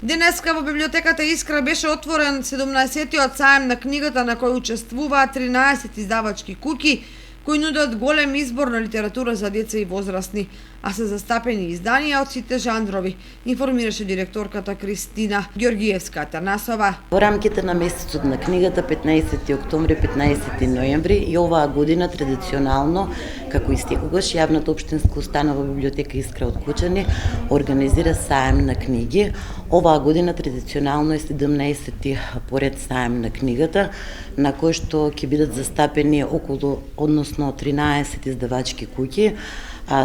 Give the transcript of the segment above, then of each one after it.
Денеска во библиотеката Искра беше отворен 17-тиот саем на книгата на кој учествуваат 13 издавачки куќи кои нудат голем избор на литература за деца и возрастни, а се застапени изданија од сите жанрови, информираше директорката Кристина Ѓоргиевска-Атанасова. Во рамките на месецот на книгата 15 октомври 15 ноември и оваа година традиционално, како и секогаш, јавната општинска установа библиотека Искра од Кучани организира саем на книги. Оваа година традиционално е 17-ти поред саем на книгата, на кој што ќе бидат застапени односно 13 издавачки куќи,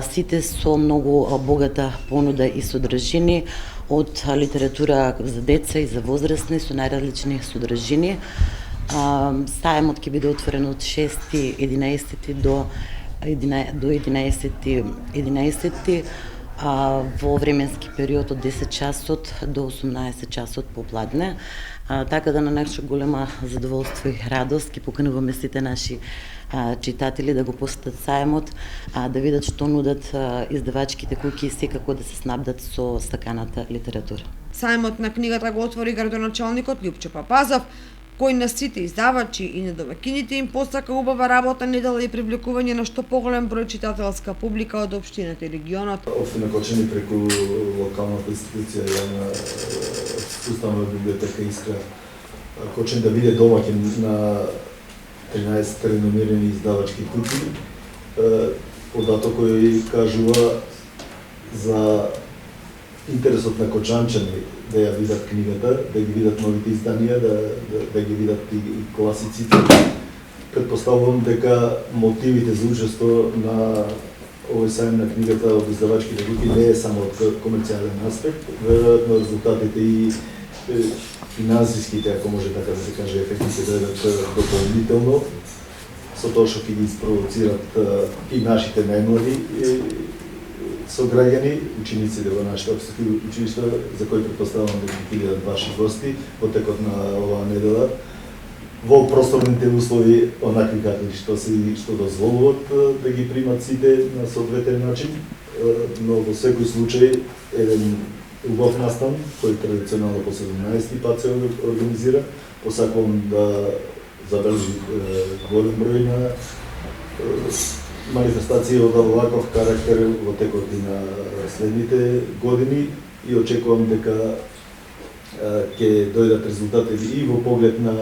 сите со многу богата понуда и содржини од литература за деца и за возрастни со најразлични содржини. Саемот ќе биде отворен од 6-11 до 11 во временски период од 10 часот до 18 часот попладне. Така да на наша голема задоволство и радост ќе покануваме сите наши читатели да го посетат саемот, да видат што нудат издавачките куќи и секако да се снабдат со саканата литература. Саемот на книгата го отвори градоначалникот Љупчо Папазов, кој на сите издавачи и на домакините им посака убава работа, недела и привлекување на што поголем број читателска публика од општината и регионот. Општина Кочани преку локалната институција на установа библиотека Искра Кочани да биде домаќин на 13 реномирани издавачки куќи, податок кој кажува за интересот на кочанчани да ја видат книгата, да ги видат новите изданија, да ги видат и класиците. Предпоставувам дека мотивите за учество на овој саем на книгата од издавачките куќи не е само од комерцијален аспект, веројатно резултатите и финансиските, ако може така да се каже, ефектите дојдат дополнително, со тоа што ќе ги испровоцират и нашите најмлади сограѓани, учениците во нашите општински училишта, за кои претпоставувам дека ќе бидат ваши гости во текот на оваа недела, во просторните услови онакви какви што дозволуваат да ги примат сите на соодветен начин, но во секој случај еден убав настан, кој традиционално по 17 пат се организира, посакувам да забележи голем број на манифестации од оваков карактер во текот и на следните години и очекувам дека ќе дојдат резултати и во поглед на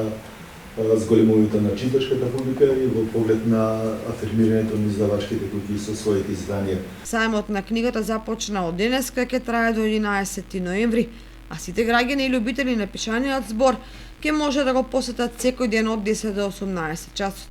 зголемувањето на читачката публика и во поглед на афирмирањето на издавачките куќи со своите изданија. Саемот на книгата започна од денеска, ќе трае до 11 ноември, а сите граѓани и љубители на пишаниот збор ќе може да го посетат секој ден од 10 до 18 часот.